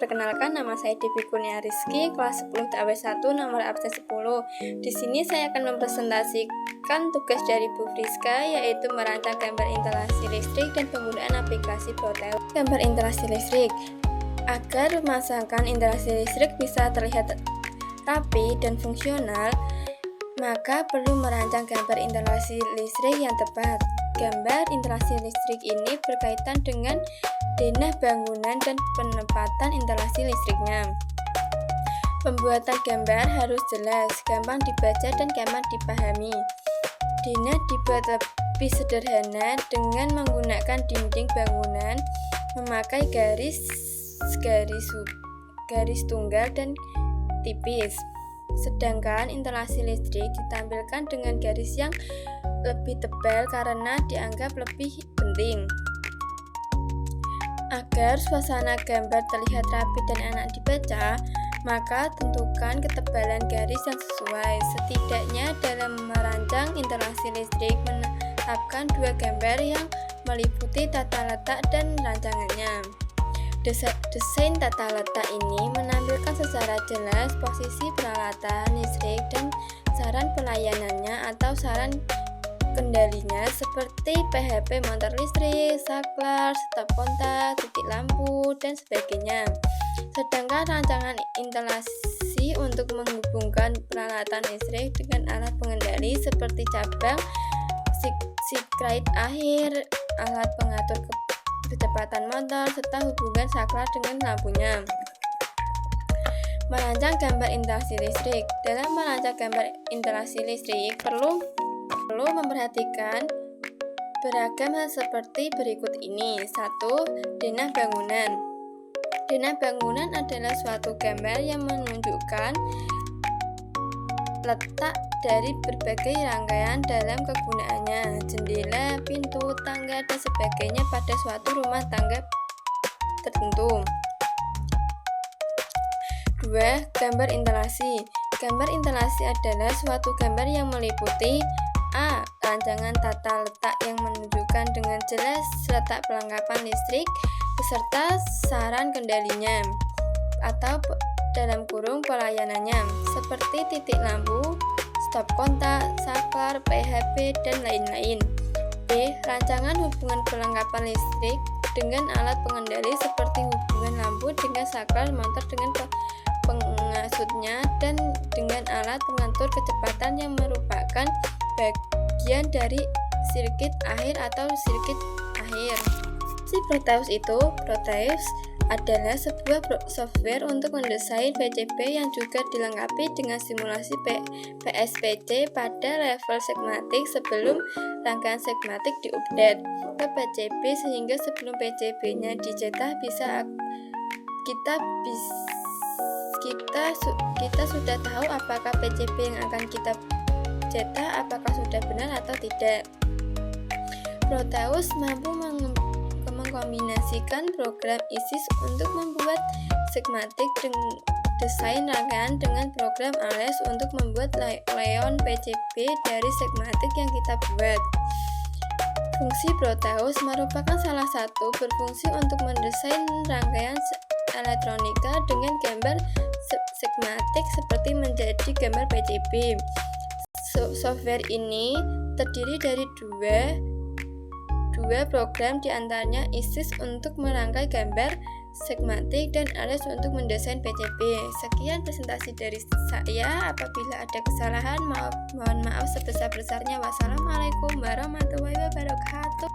Perkenalkan, nama saya Devi Kurnia Rizky, kelas 10 TAW1, nomor absen 10. Di sini saya akan mempresentasikan tugas dari Bu Friska, yaitu merancang gambar instalasi listrik dan penggunaan aplikasi Proteus. Gambar instalasi listrik. Agar memasangkan instalasi listrik bisa terlihat rapi dan fungsional, maka perlu merancang gambar instalasi listrik yang tepat. Gambar instalasi listrik ini berkaitan dengan denah bangunan dan penempatan instalasi listriknya. Pembuatan gambar harus jelas, gampang dibaca dan gampang dipahami. Denah dibuat lebih sederhana dengan menggunakan dinding bangunan, memakai garis tunggal dan tipis. Sedangkan instalasi listrik ditampilkan dengan garis yang lebih tebal karena dianggap lebih penting. Agar suasana gambar terlihat rapi dan enak dibaca, maka tentukan ketebalan garis yang sesuai. Setidaknya dalam merancang instalasi listrik, menetapkan 2 gambar yang meliputi tata letak dan rancangannya. Desain tata letak ini menampilkan secara jelas posisi peralatan listrik dan saran pelayanannya atau saran kendalinya seperti PHP motor listrik, saklar, stop kontak, titik lampu, dan sebagainya. Sedangkan rancangan instalasi untuk menghubungkan peralatan listrik dengan alat pengendali seperti cabang, sikrait akhir, alat pengatur kecepatan motor, serta hubungan saklar dengan lampunya. Merancang gambar instalasi listrik. Dalam merancang gambar instalasi listrik perlu memperhatikan beragam hal seperti berikut ini. 1. Denah bangunan. Denah bangunan adalah suatu gambar yang menunjukkan letak dari berbagai rangkaian dalam kegunaannya, jendela, pintu, tangga, dan sebagainya pada suatu rumah tangga tertentu. 2. Gambar instalasi. Gambar instalasi adalah suatu gambar yang meliputi A. Rancangan tata letak yang menunjukkan dengan jelas letak perlengkapan listrik beserta saran kendalinya atau dalam kurung pelayanannya seperti titik lampu, stop kontak, saklar, PHP, dan lain-lain. B. Rancangan hubungan perlengkapan listrik dengan alat pengendali seperti hubungan lampu dengan saklar, motor dengan pengasutnya, dan dengan alat pengatur kecepatan yang merupakan bagian dari sirkuit akhir atau sirkuit akhir. Si Proteus adalah sebuah software untuk mendesain PCB yang juga dilengkapi dengan simulasi PSPC pada level skematik sebelum rangkaian skematik diupdate ke PCB, sehingga sebelum PCB-nya dicetak kita sudah tahu apakah PCB yang akan kita cetak apakah sudah benar atau tidak. Proteus mampu mengkombinasikan program ISIS untuk membuat skematik desain rangkaian dengan program ALES untuk membuat layout PCB dari skematik yang kita buat. Fungsi Proteus merupakan salah satu berfungsi untuk mendesain rangkaian elektronika dengan gambar skematik seperti menjadi gambar PCB. Software ini terdiri dari dua program, diantaranya ISIS untuk merangkai gambar skematik dan ALES untuk mendesain PCB. Sekian presentasi dari saya. Apabila ada kesalahan, mohon maaf sebesar-besarnya. Wassalamualaikum warahmatullahi wabarakatuh.